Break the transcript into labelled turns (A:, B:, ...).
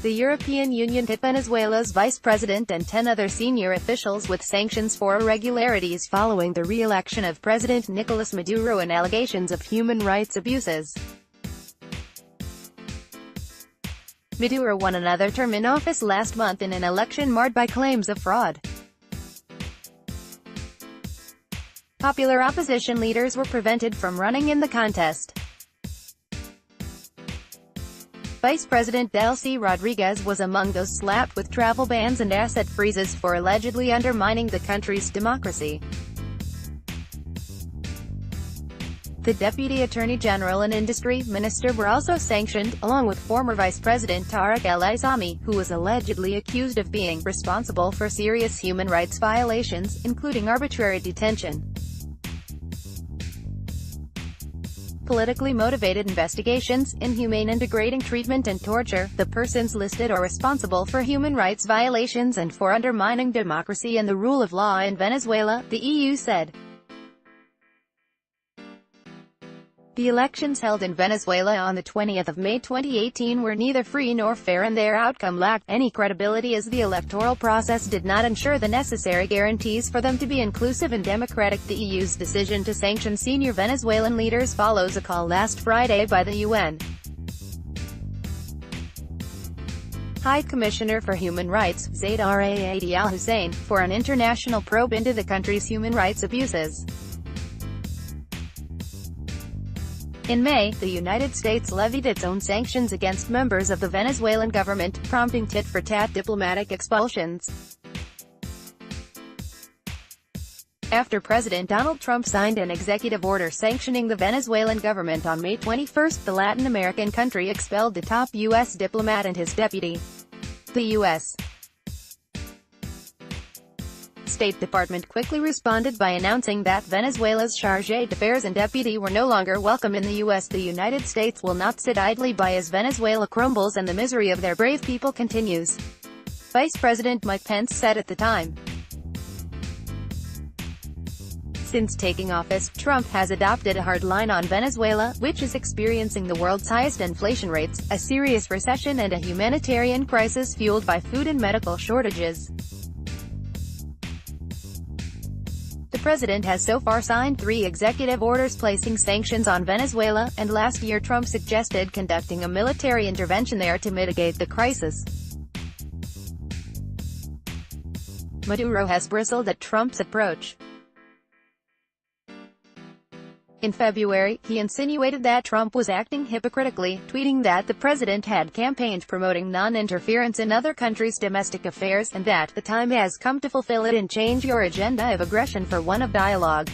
A: The European Union hit Venezuela's vice president and 10 other senior officials with sanctions for irregularities following the re-election of President Nicolas Maduro and allegations of human rights abuses. Maduro won another term in office last month in an election marred by claims of fraud. Popular opposition leaders were prevented from running in the contest. Vice President Delcy Rodriguez was among those slapped with travel bans and asset freezes for allegedly undermining the country's democracy. The Deputy Attorney General and Industry Minister were also sanctioned, along with former Vice President Tariq El-Aissami, who was allegedly accused of being responsible for serious human rights violations, including arbitrary detention, politically motivated investigations, inhumane and degrading treatment and torture. The persons listed are responsible for human rights violations and for undermining democracy and the rule of law in Venezuela, the EU said. The elections held in Venezuela on the 20th of May 2018 were neither free nor fair, and their outcome lacked any credibility as the electoral process did not ensure the necessary guarantees for them to be inclusive and democratic. The EU's decision to sanction senior Venezuelan leaders follows a call last Friday by the UN High Commissioner for Human Rights, Zaid Ra'ad al-Hussein, for an international probe into the country's human rights abuses. In May, the United States levied its own sanctions against members of the Venezuelan government, prompting tit-for-tat diplomatic expulsions. After President Donald Trump signed an executive order sanctioning the Venezuelan government on May 21, the Latin American country expelled the top U.S. diplomat and his deputy. The U.S. State Department quickly responded by announcing that Venezuela's chargé d'affaires and deputy were no longer welcome in the U.S. The United States will not sit idly by as Venezuela crumbles and the misery of their brave people continues, Vice President Mike Pence said at the time. Since taking office, Trump has adopted a hard line on Venezuela, which is experiencing the world's highest inflation rates, a serious recession and a humanitarian crisis fueled by food and medical shortages. The president has so far signed 3 executive orders placing sanctions on Venezuela, and last year Trump suggested conducting a military intervention there to mitigate the crisis. Maduro has bristled at Trump's approach. In February, he insinuated that Trump was acting hypocritically, tweeting that the president had campaigned promoting non-interference in other countries' domestic affairs, and that the time has come to fulfill it and change your agenda of aggression for one of dialogue.